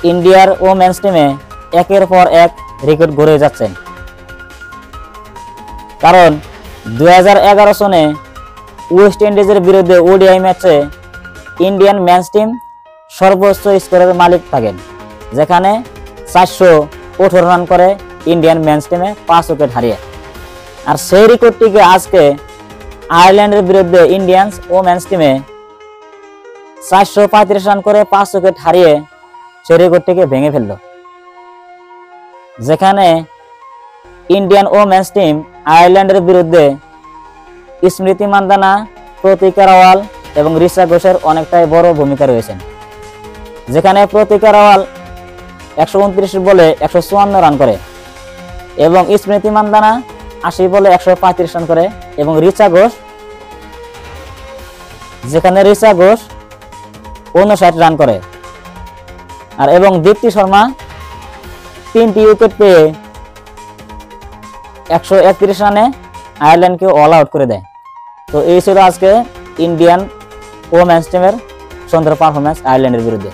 ইন্ডিয়ার ওমেন্স টিমে একের পর এক রেকর্ড গড়ে যাচ্ছেন। কারণ 2011 সনে ওয়েস্ট ইন্ডিজের বিরুদ্ধে ওডিআই ম্যাচে ইন্ডিয়ান মেন্স টিম সর্বোচ্চ স্কোরের মালিক থাকেন, যেখানে 418 রান করে ইন্ডিয়ান মেন্স টিমে 5 উইকেট হারিয়ে। আর সেই রেকর্ডটিকে আজকে আয়ারল্যান্ডের বিরুদ্ধে ইন্ডিয়ান ওমেন্স টিমে 435 রান করে 5 উইকেট হারিয়ে সেই রেকর্ডটিকে ভেঙে ফেলল, যেখানে ইন্ডিয়ান ওমেন্স টিম আয়ারল্যান্ডের বিরুদ্ধে স্মৃতি মান্দানা, প্রতীকা রাওয়াল এবং রিচা ঘোষের অনেকটাই বড় ভূমিকা রয়েছে। যেখানে প্রতীকা রাওয়াল 129 বলে 154 রান করে এবং স্মৃতি মান্দানা 80 বলে 135 রান করে এবং রিচা ঘোষ 59 রান করে। আর এবং দীপ্তি শর্মা 3টি উইকেট পেয়ে 131 রানে আয়ারল্যান্ডকে অল আউট করে দেয়। তো এই ছিল আজকে ইন্ডিয়ান ওমেন্স টিমের সুন্দর পারফরম্যান্স আয়ারল্যান্ডের বিরুদ্ধে।